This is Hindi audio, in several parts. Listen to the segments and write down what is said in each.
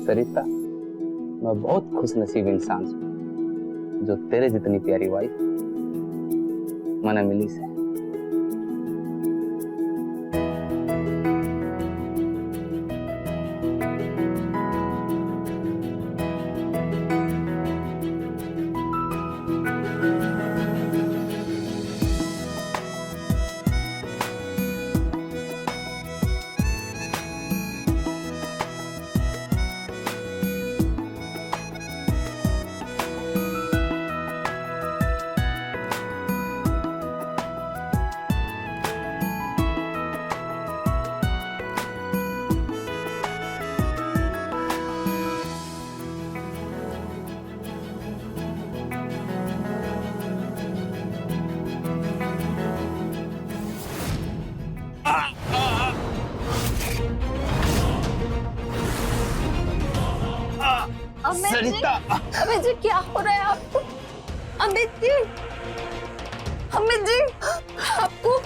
सरिता, मैं बहुत खुश नसीब इंसान हूँ जो तेरे जितनी प्यारी वाइफ मैंने मिली से। सरिता, अमित जी क्या हो रहा है आपको? अमित जी, अमित जी, आपको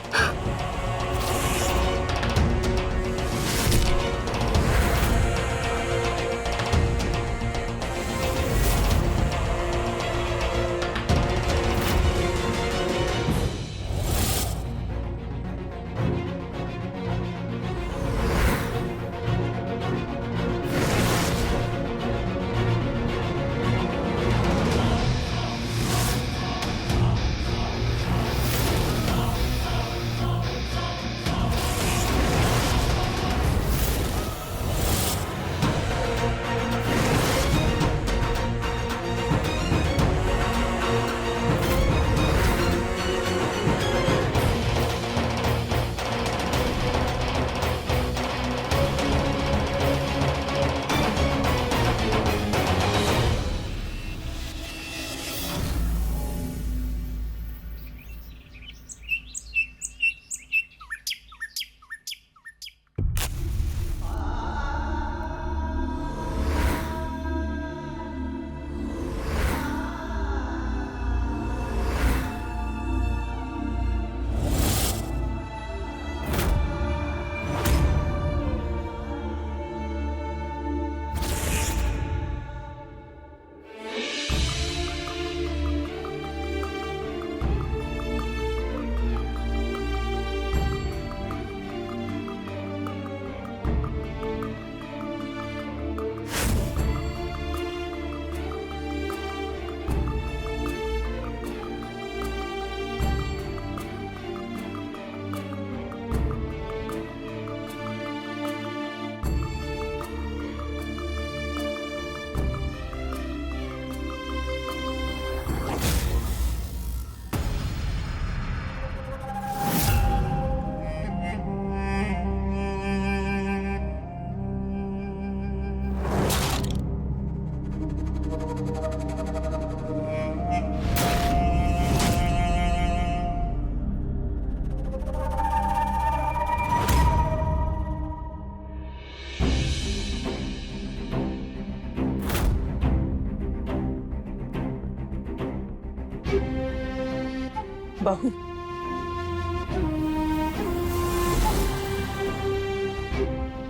बहू,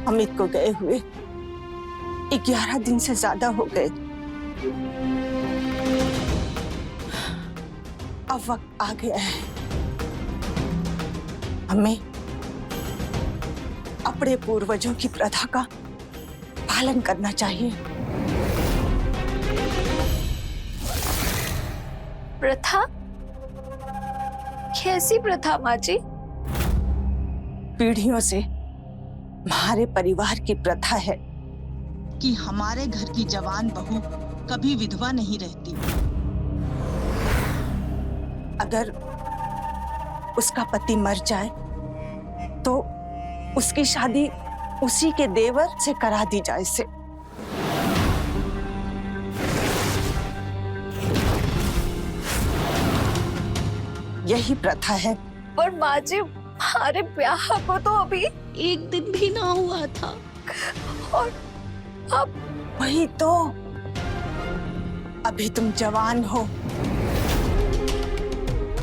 अमित को गए हुए 11 दिन से ज्यादा हो गए। अब वक्त आ गया है हमें अपने पूर्वजों की प्रथा का पालन करना चाहिए। प्रथा? कैसी प्रथा माँ जी? पीढ़ियों से हमारे परिवार की प्रथा है कि हमारे घर की जवान बहू कभी विधवा नहीं रहती। अगर उसका पति मर जाए तो उसकी शादी उसी के देवर से करा दी जाए से। यही प्रथा है। पर माँ जी, हमारे ब्याह को तो अभी 1 दिन भी ना हुआ था। और अब वही तो, अभी तुम जवान हो,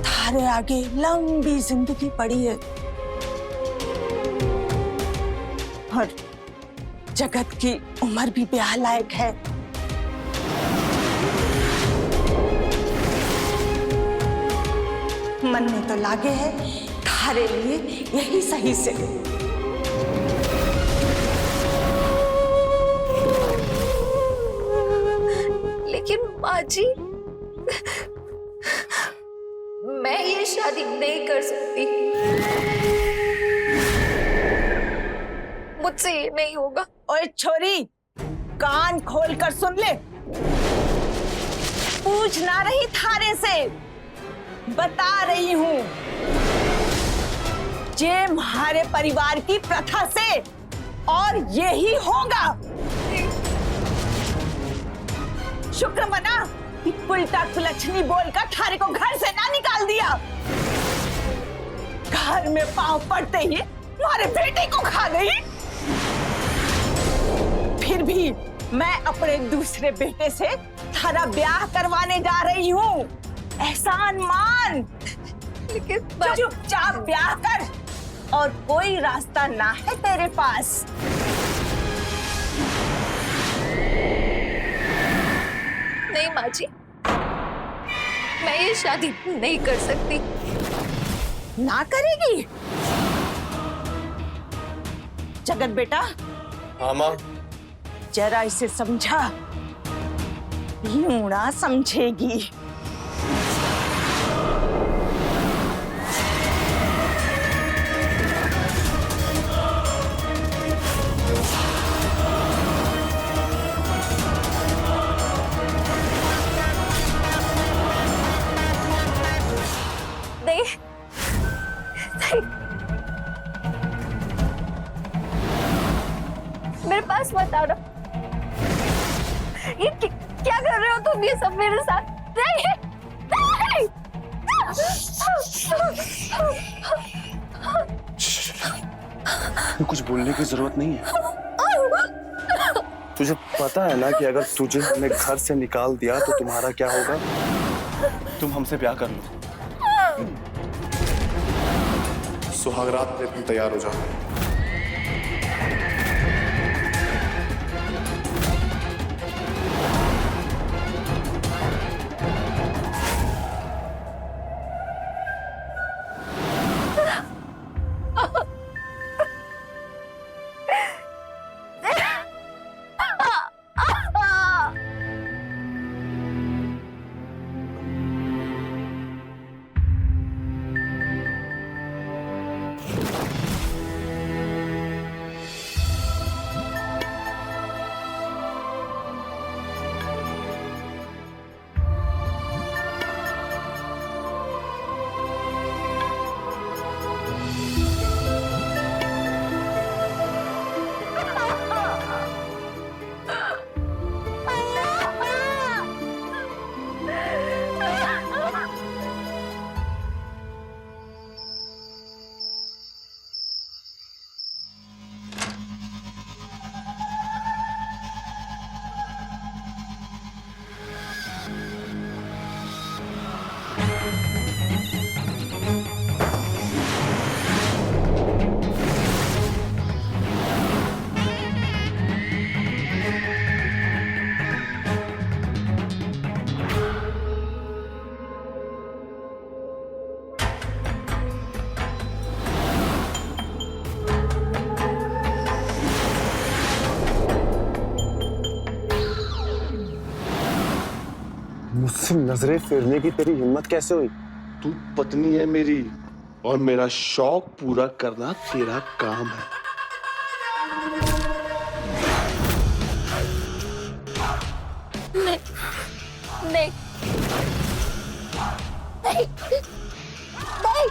थारे आगे लंबी जिंदगी पड़ी है। और जगत की उम्र भी ब्याह लायक है। मन में तो लागे है थारे लिए यही सही से। लेकिन माँ जी, मैं ये शादी नहीं कर सकती। मुझसे ये नहीं होगा। ओए छोरी, कान खोल कर सुन ले। पूछ ना रही थारे से, बता रही हूँ। ये हमारे परिवार की प्रथा से और यही होगा। शुक्र मना कि उल्टा कुलच्छनी बोलकर थारे को घर से ना निकाल दिया। घर में पांव पड़ते ही हमारे बेटे को खा गई। फिर भी मैं अपने दूसरे बेटे से थारा ब्याह करवाने जा रही हूँ। एहसान मान। लेकिन चुपचाप ब्याह कर और कोई रास्ता ना है तेरे पास। नहीं माँ जी, मैं ये शादी नहीं कर सकती। ना करेगी? जगत बेटा। हाँ माँ। जरा इसे समझा, यूं ना समझेगी। नहीं, नहीं। मेरे पास मत आना। ये क्या कर रहे हो तुम ये सब मेरे साथ? नहीं, नहीं। कुछ बोलने की जरूरत नहीं है। तुझे पता है ना कि अगर तुझे हमने घर से निकाल दिया तो तुम्हारा क्या होगा? तुम हमसे ब्याह कर लो। सुहागरात पे तुम तैयार हो जाओ। मुझसे नजरें फेरने की तेरी हिम्मत कैसे हुई? तू पत्नी है मेरी और मेरा शौक पूरा करना तेरा काम है। नहीं, नहीं, नहीं, नहीं, नहीं,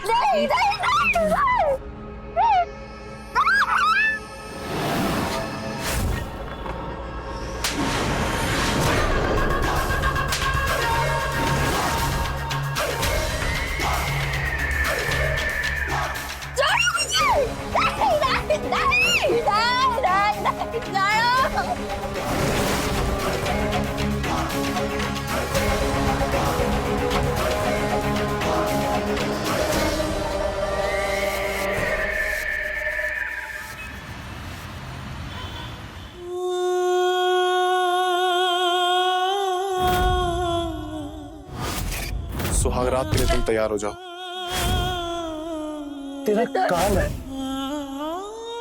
नहीं, नहीं। सुहागरात के लिए तुम तैयार हो जाओ। तेरा काम है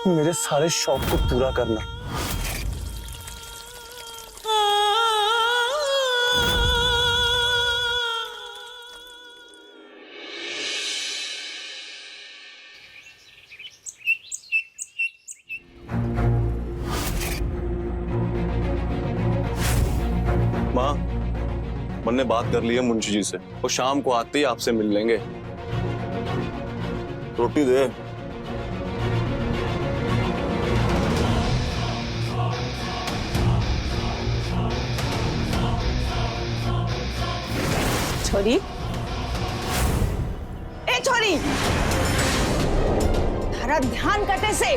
मेरे सारे शौक को पूरा करना। माँ, मैंने बात कर ली है मुंशी जी से, वो शाम को आते ही आपसे मिल लेंगे। रोटी दे। छोरी, ए छोरी, तारा ध्यान कटे से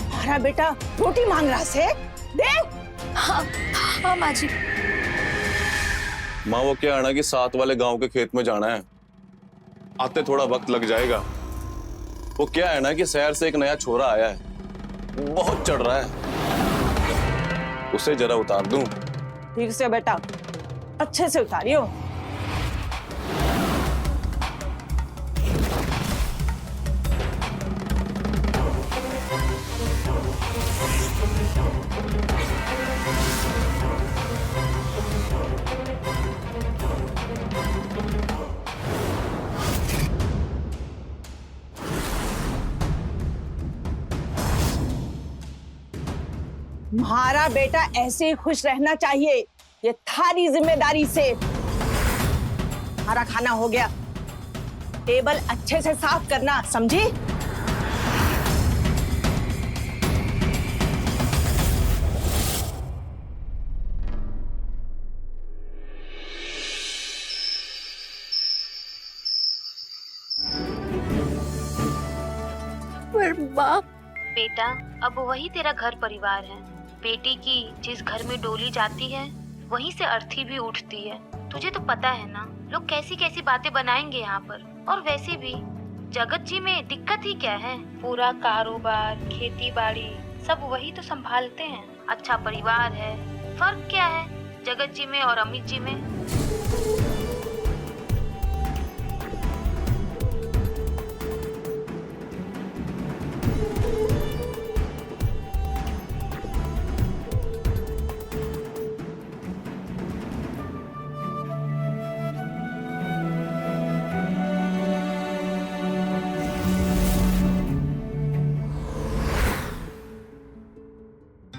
हमारा बेटा रोटी मांग रहा से दे। हाँ हाँ माँ जी। माँ, वो क्या है ना कि साथ वाले गांव के खेत में जाना है, आते थोड़ा वक्त लग जाएगा। वो क्या है ना कि शहर से एक नया छोरा आया है, बहुत चढ़ रहा है, उसे जरा उतार दूं। ठीक से बेटा, अच्छे से उतारियो। हमारा बेटा ऐसे ही खुश रहना चाहिए, ये थारी जिम्मेदारी से। हमारा खाना हो गया, टेबल अच्छे से साफ करना, समझी? पर माँ, बेटा, अब वही तेरा घर परिवार है। बेटी की जिस घर में डोली जाती है वहीं से अर्थी भी उठती है। तुझे तो पता है ना, लोग कैसी कैसी बातें बनाएंगे यहाँ पर। और वैसे भी जगत जी में दिक्कत ही क्या है, पूरा कारोबार खेती बाड़ी सब वही तो संभालते हैं। अच्छा परिवार है, फर्क क्या है जगत जी में और अमित जी में?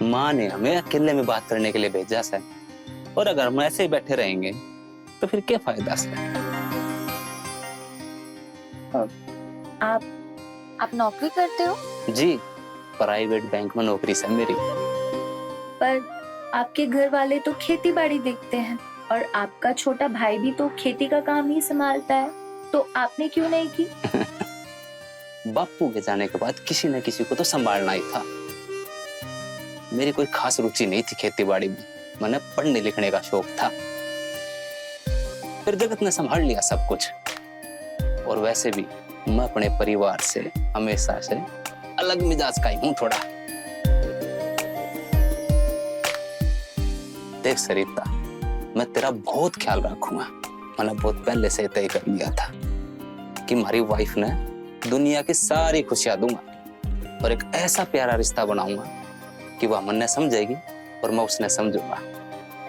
माँ ने हमें अकेले में बात करने के लिए भेजा है, और अगर हम ऐसे ही बैठे रहेंगे तो फिर क्या फायदा से? आप नौकरी करते हो? जी, प्राइवेट बैंक में नौकरी है मेरी। पर आपके घर वाले तो खेती बाड़ी देखते हैं और आपका छोटा भाई भी तो खेती का काम ही संभालता है, तो आपने क्यों नहीं की? बापू के जाने के बाद किसी न किसी को तो संभालना ही था। मेरी कोई खास रुचि नहीं थी खेती बाड़ी में, मैंने पढ़ने लिखने का शौक था। फिर जगत ने संभाल लिया सब कुछ। और वैसे भी मैं अपने परिवार से हमेशा से अलग मिजाज का ही हूँ थोड़ा। देख सरिता, मैं तेरा बहुत ख्याल रखूंगा। मैंने बहुत पहले से तय कर लिया था कि हमारी वाइफ ने दुनिया की सारी खुशियां दूंगा और एक ऐसा प्यारा रिश्ता बनाऊंगा कि वह मन ने समझेगी और मैं उसने समझूंगा।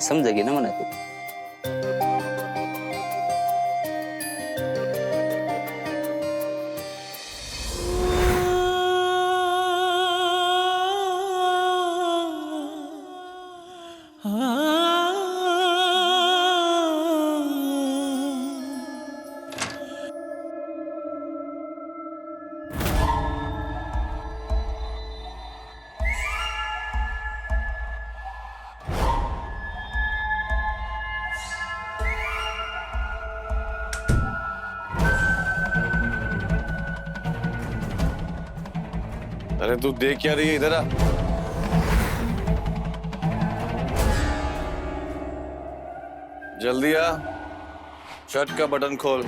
समझेगी ना मने तू? अरे तू देख क्या रही है, इधर आ। जल्दी आ, शर्ट का बटन खोल।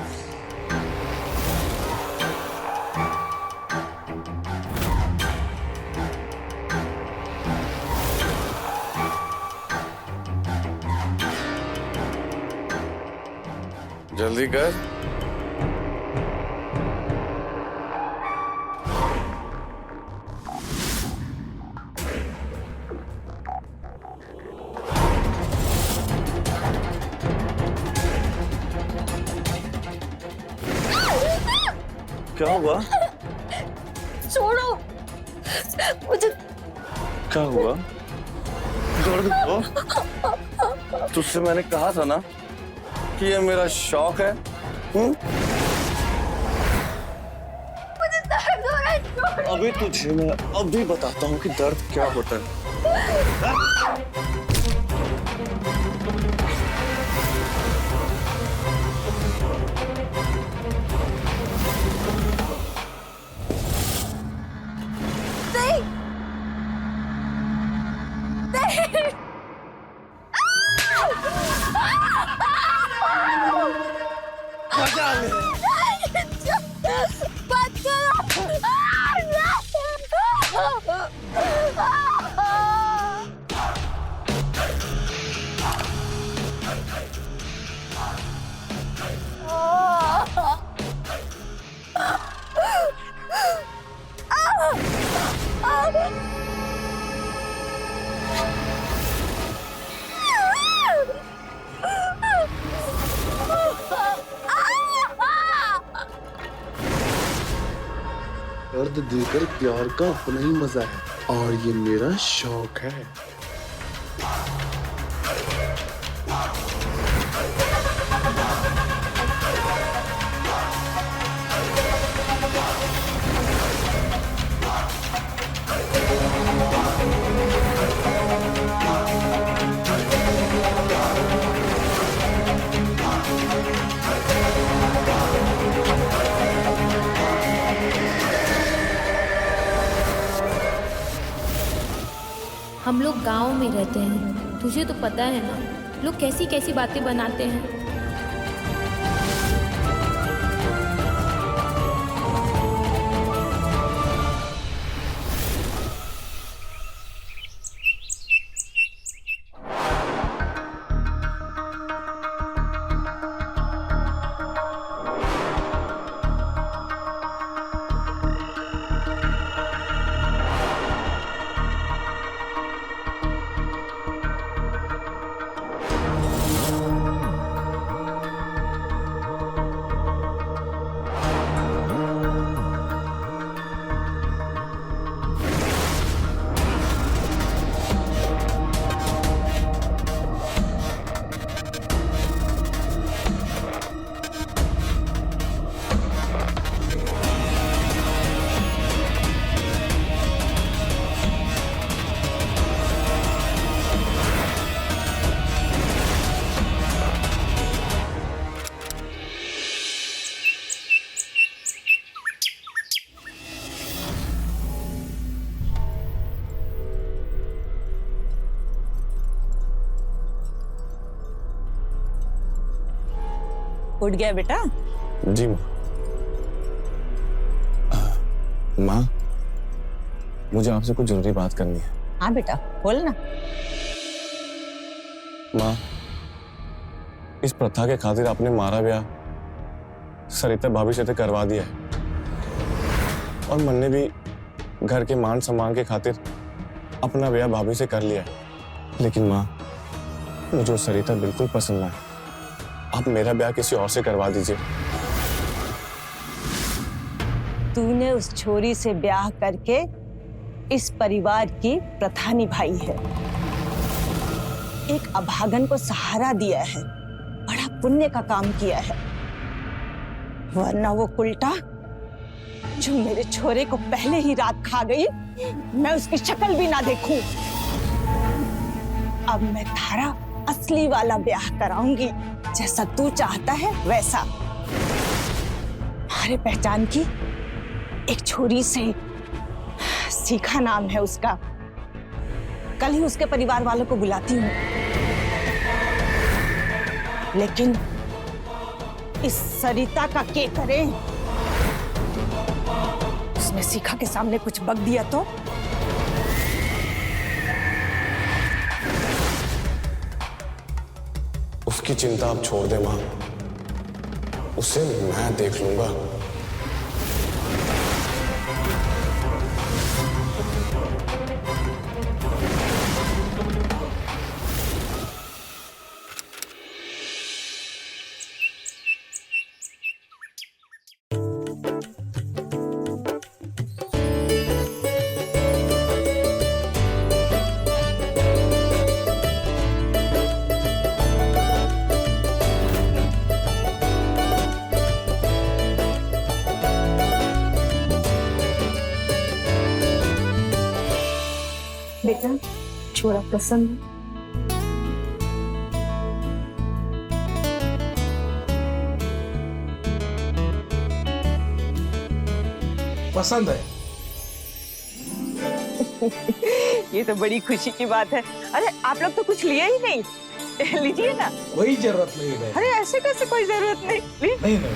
जल्दी कर। क्या हुआ? छोड़ो मुझे। क्या हुआ? दर्द हुआ? तुझसे मैंने कहा था ना कि ये मेरा शौक है। मुझे दर्द हो रहा है, छोड़ो। अभी तुझे मैं अभी बताता हूँ कि दर्द क्या होता है। नहीं नहीं। मत दर्द देकर प्यार का अपना ही मजा है और ये मेरा शौक है। हम लोग गांव में रहते हैं, तुझे तो पता है ना लोग कैसी कैसी बातें बनाते हैं। उठ गया बेटा? जी माँ। माँ, मुझे आपसे कुछ जरूरी बात करनी है। हाँ बेटा, बोल ना। माँ, इस प्रथा के खातिर आपने मारा ब्याह सरिता भाभी से तो करवा दिया है और मन ने भी घर के मान सम्मान के खातिर अपना ब्याह भाभी से कर लिया है। लेकिन माँ, मुझे सरिता बिल्कुल पसंद ना है। आप मेरा ब्याह किसी और से करवा दीजिए। तूने उस छोरी से ब्याह करके इस परिवार की प्रथा निभाई है, एक अभागन को सहारा दिया है, बड़ा पुण्य का काम किया है। वरना वो उल्टा जो मेरे छोरे को पहले ही रात खा गई, मैं उसकी शक्ल भी ना देखूं। अब मैं थारा असली वाला ब्याह कराऊंगी, जैसा तू चाहता है वैसा। हमारे पहचान की एक छोरी से, सीखा नाम है उसका। कल ही उसके परिवार वालों को बुलाती हूँ। लेकिन इस सरिता का क्या करें? उसने सीखा के सामने कुछ बक दिया तो? उसकी चिंता आप छोड़ दे माँ। उसे मैं देख लूंगा। बेटा छोरा पसंद है? पसंद है। ये तो बड़ी खुशी की बात है। अरे आप लोग तो कुछ लिए ही नहीं। लीजिए ना। कोई जरूरत नहीं है। अरे ऐसे कैसे कोई जरूरत नहीं? नहीं नहीं।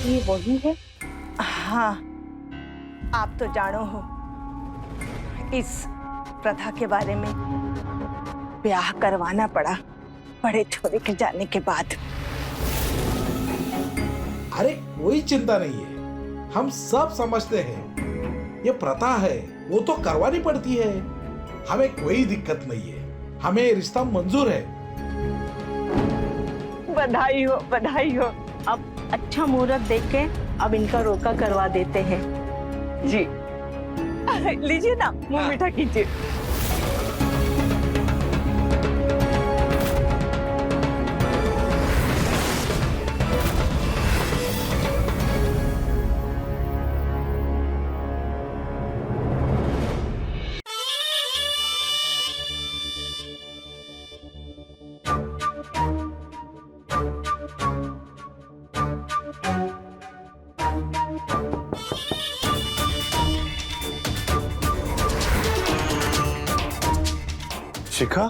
ये वही है? हाँ, आप तो जानो हो इस प्रथा के बारे में। ब्याह करवाना पड़ा बड़े छोरे के जाने के बाद। अरे कोई चिंता नहीं है, हम सब समझते हैं। ये प्रथा है, वो तो करवानी पड़ती है। हमें कोई दिक्कत नहीं है, हमें रिश्ता मंजूर है। बधाई हो, बधाई हो। अब अच्छा मुहूर्त देख के अब इनका रोका करवा देते हैं। जी लीजिए ना, मुंह मीठा कीजिए। शिखा,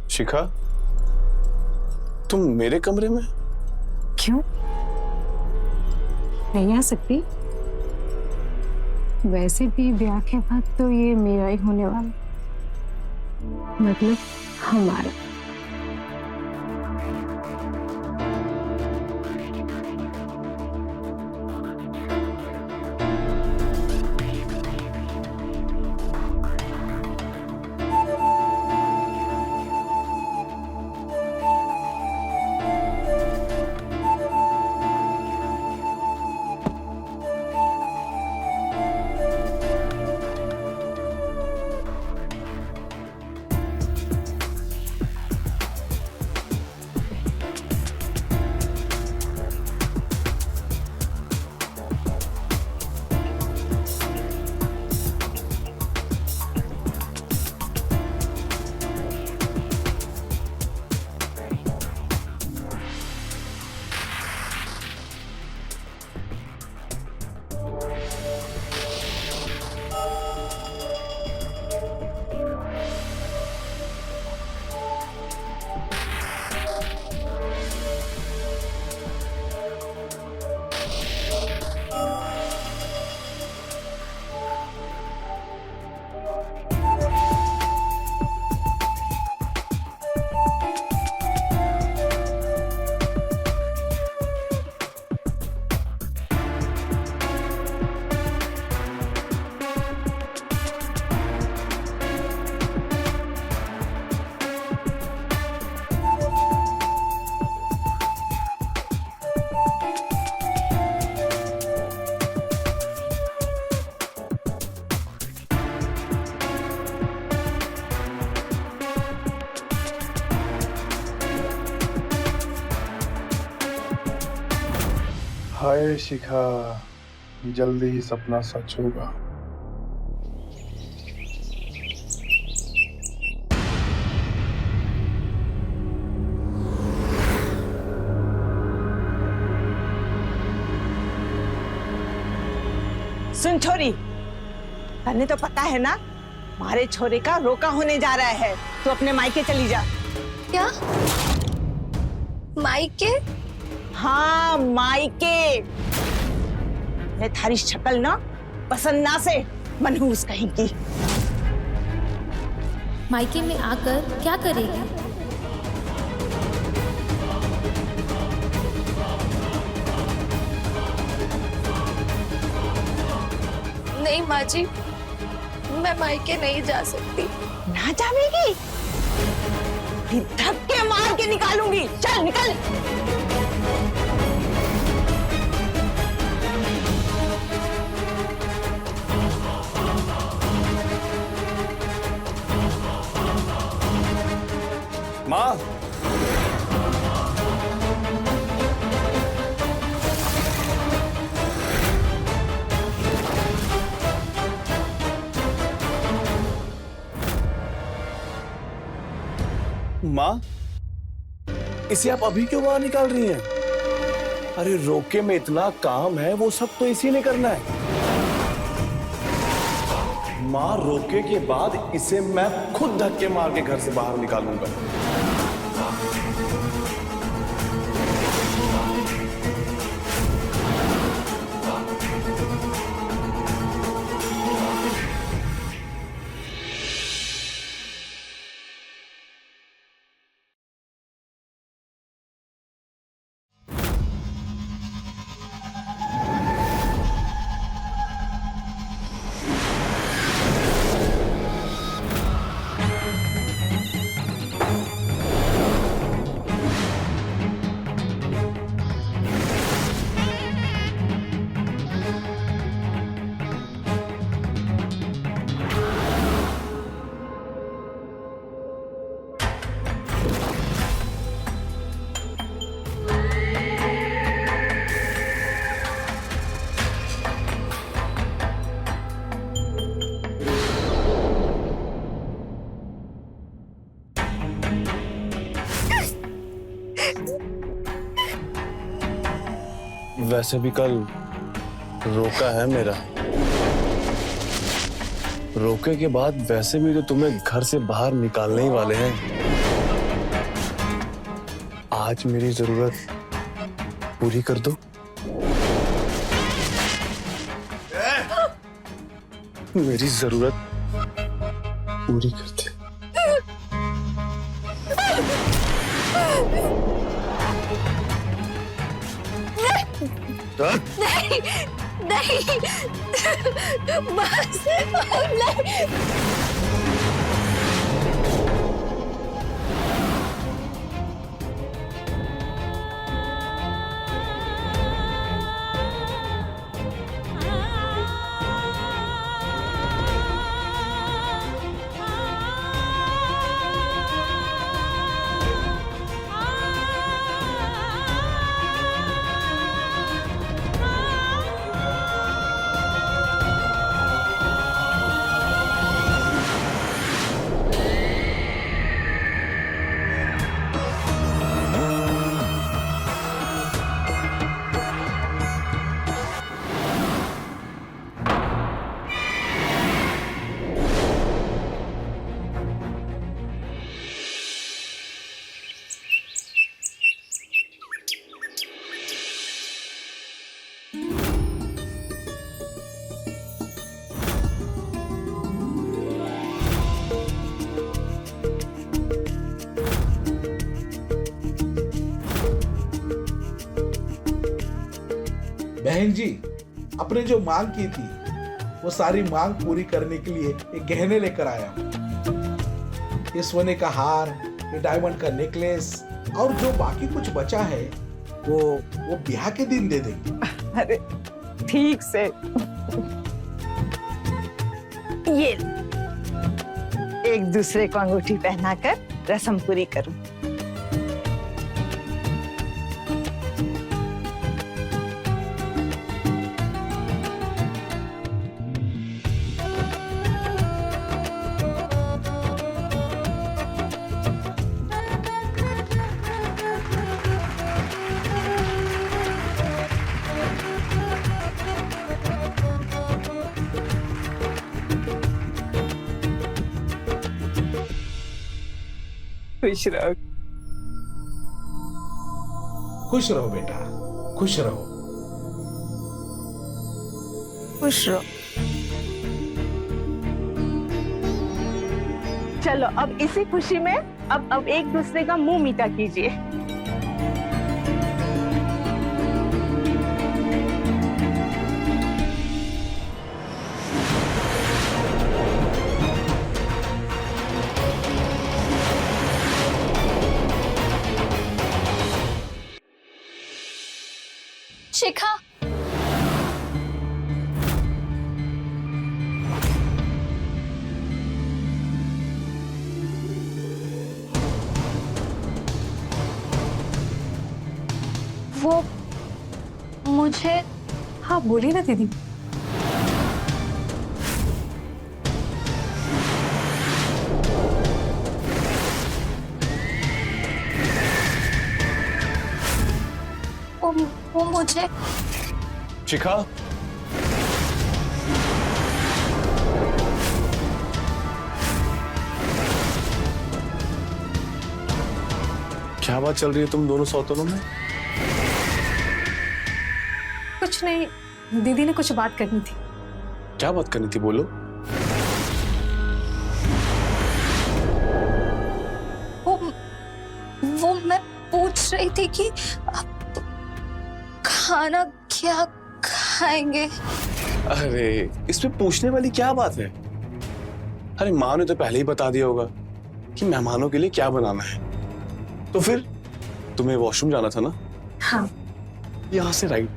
शिखा, तुम मेरे कमरे में? क्यों नहीं आ सकती? वैसे भी ब्याह के बाद तो ये मेरा ही होने वाला, मतलब हमारा। हाय शिखा, जल्दी ही सपना सच होगा। सुन छोरी, तन्ने तो पता है ना हमारे छोरे का रोका होने जा रहा है, तो अपने मायके चली जा। क्या? मायके? हाँ मायके। मैं थारी शक्ल ना पसंद ना से मनहूस कहेंगी। मायके में आकर क्या करेगी? नहीं माँ जी, मैं मायके नहीं जा सकती। ना जावेगी? फिर धक्के मार के निकालूंगी। चल निकल। माँ, माँ, इसे आप अभी क्यों बाहर निकाल रही हैं? अरे रोके में इतना काम है, वो सब तो इसी ने करना है। माँ, रोके के बाद इसे मैं खुद धक्के मार के घर से बाहर निकालूंगा। वैसे भी कल रोका है मेरा। रोके के बाद वैसे भी तो तुम्हें घर से बाहर निकालने ही वाले हैं। आज मेरी जरूरत पूरी कर दो। मेरी जरूरत पूरी कर दे। नहीं, नहीं, बस नहीं। बहन जी, आपने जो मांग की थी वो सारी मांग पूरी करने के लिए एक गहने लेकर आया हूँ। ये सोने का हार, ये डायमंड का नेकलेस और जो बाकी कुछ बचा है वो ब्याह के दिन दे देंगे। अरे ठीक से। ये एक दूसरे को अंगूठी पहनाकर रस्म पूरी करूं। खुश रहो। खुश रहो बेटा, खुश रहो। खुश रहो। चलो अब इसी खुशी में अब एक दूसरे का मुंह मीठा कीजिए। शिखा, वो मुझे, हाँ बोलिए ना दीदी। वो मुझे शिखा, क्या बात चल रही है तुम दोनों सौतनों में? कुछ नहीं, दीदी ने कुछ बात करनी थी। क्या बात करनी थी, बोलो। वो मैं पूछ रही थी कि आप खाना क्या खाएंगे। अरे इसमें पूछने वाली क्या बात है? अरे माँ ने तो पहले ही बता दिया होगा कि मेहमानों के लिए क्या बनाना है। तो फिर तुम्हें वॉशरूम जाना था ना? हाँ। यहाँ से राइट।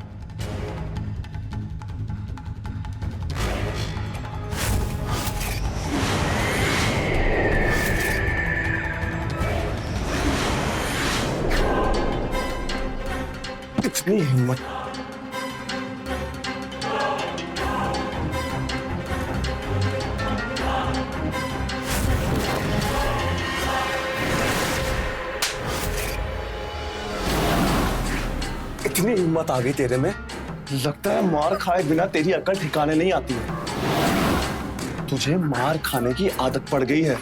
इतनी हिम्मत। इतनी हिम्मत आ गई तेरे में, लगता है मार खाए बिना तेरी अकल ठिकाने नहीं आती है। तुझे मार खाने की आदत पड़ गई है।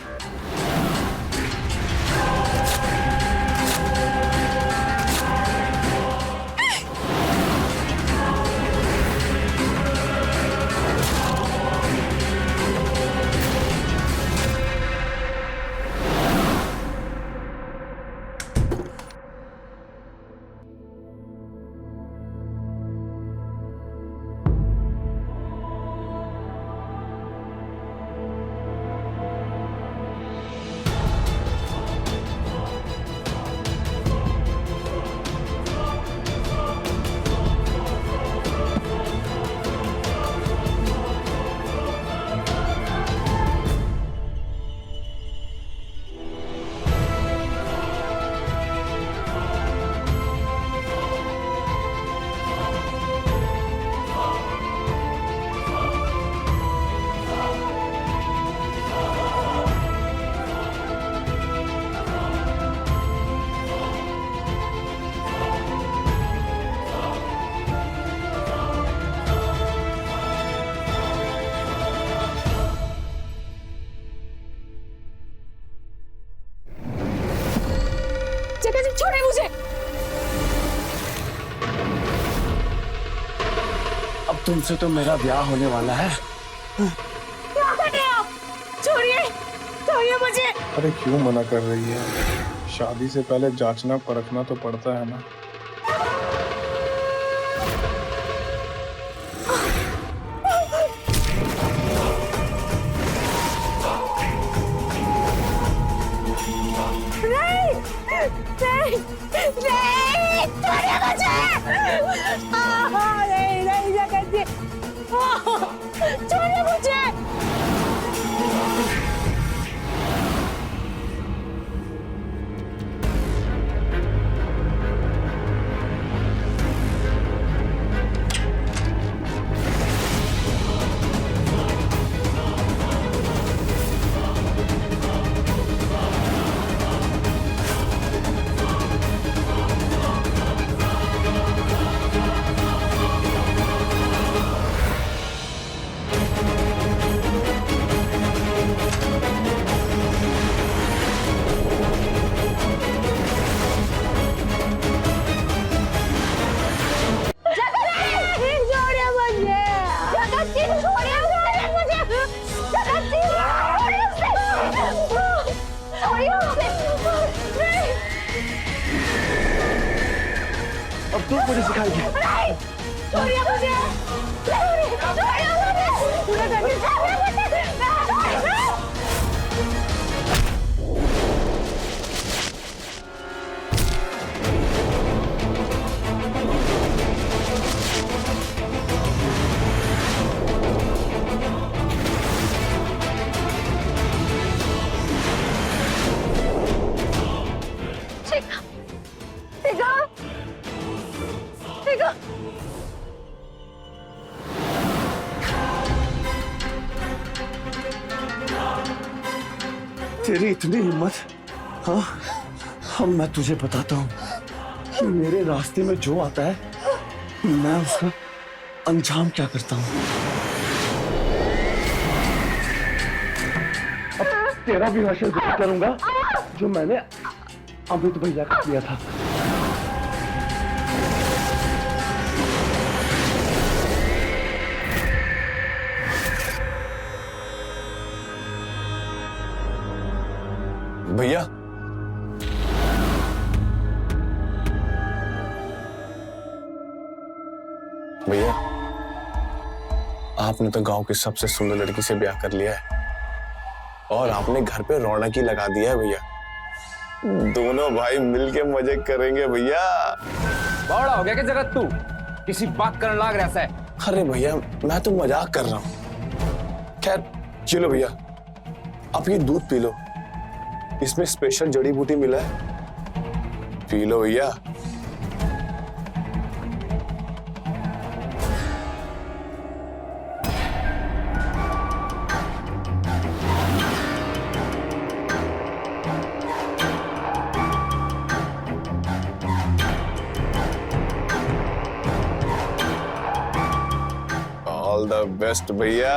छोड़े मुझे। अब तुमसे तो मेरा ब्याह होने वाला है। क्या कर रहे हो आप? छोड़िए, छोड़िए मुझे। अरे क्यों मना कर रही है? शादी से पहले जांचना परखना तो पड़ता है ना। नहीं, नहीं, छोड़िए मुझे। नहीं, नहीं जगत जी, छोड़िए मुझे। अब तू मुझे सिखाएगी। छोड़िए मुझे, तेरी इतनी हिम्मत? हाँ, अब मैं तुझे बताता हूँ कि मेरे रास्ते में जो आता है मैं उसका अंजाम क्या करता हूँ। अब तेरा भी हश्र करूंगा जो मैंने अमित भैया का किया था। भैया, भैया, आपने तो गांव की सबसे सुंदर लड़की से ब्याह कर लिया है और आपने घर पे रौनक ही लगा दिया है भैया। दोनों भाई मिलके मजे करेंगे भैया। बड़ा हो गया क्या जगत, तू किसी बात करने लाग रहा है? अरे भैया, मैं तो मजाक कर रहा हूँ। खैर चलो भैया, आप ये दूध पी लो, इसमें स्पेशल जड़ी बूटी मिला है, पी लो भैया। ऑल द बेस्ट भैया।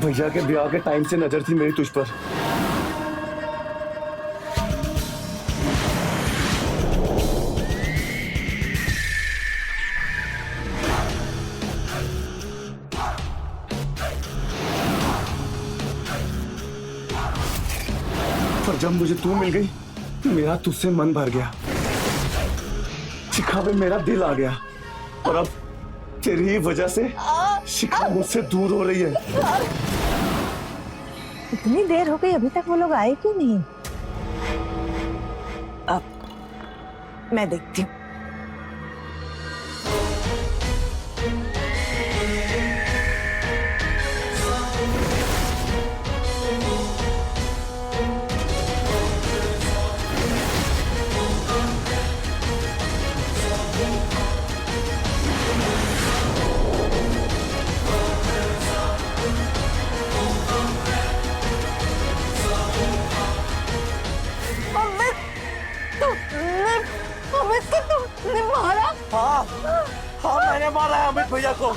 भैया के ब्याह के टाइम से नजर थी मेरी तुझ पर। पर जब मुझे तू मिल गई, मेरा तुझसे मन भर गया, शिखा पे मेरा दिल आ गया और अब तेरी ही वजह से शिखा मुझसे दूर हो रही है। इतनी देर हो गई, अभी तक वो लोग आए क्यों नहीं? अब मैं देखती हूँ। हाँ, मैंने मारा है अमित भैया को।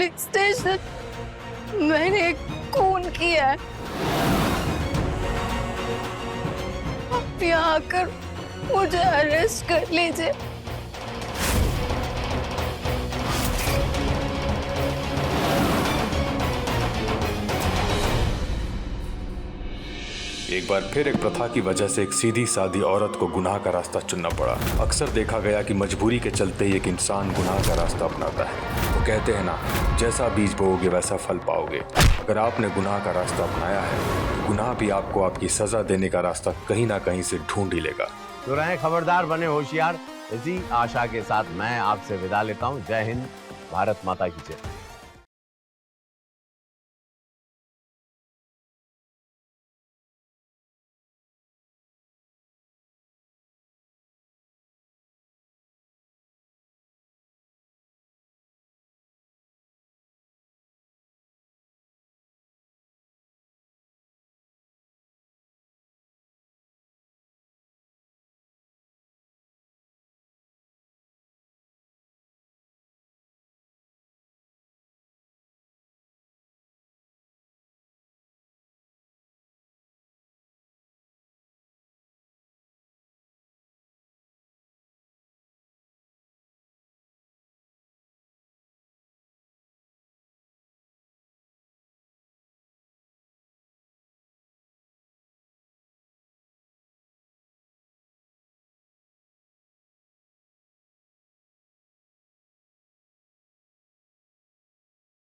पुलिस स्टेशन मैंने खून किया है। आप यहाँ आकर मुझे अरेस्ट कर लीजिए। एक बार फिर एक प्रथा की वजह से एक सीधी सादी औरत को गुनाह का रास्ता चुनना पड़ा। अक्सर देखा गया कि मजबूरी के चलते ही एक इंसान गुनाह का रास्ता अपनाता है। वो कहते हैं ना, जैसा बीज बोओगे वैसा फल पाओगे। अगर आपने गुनाह का रास्ता अपनाया है तो गुनाह भी आपको आपकी सजा देने का रास्ता कहीं ना कहीं से ढूंढ ही लेगा। तो रहें खबरदार, बने होशियार। इसी आशा के साथ मैं आपसे विदा लेता हूँ। जय हिंद, भारत माता की जय।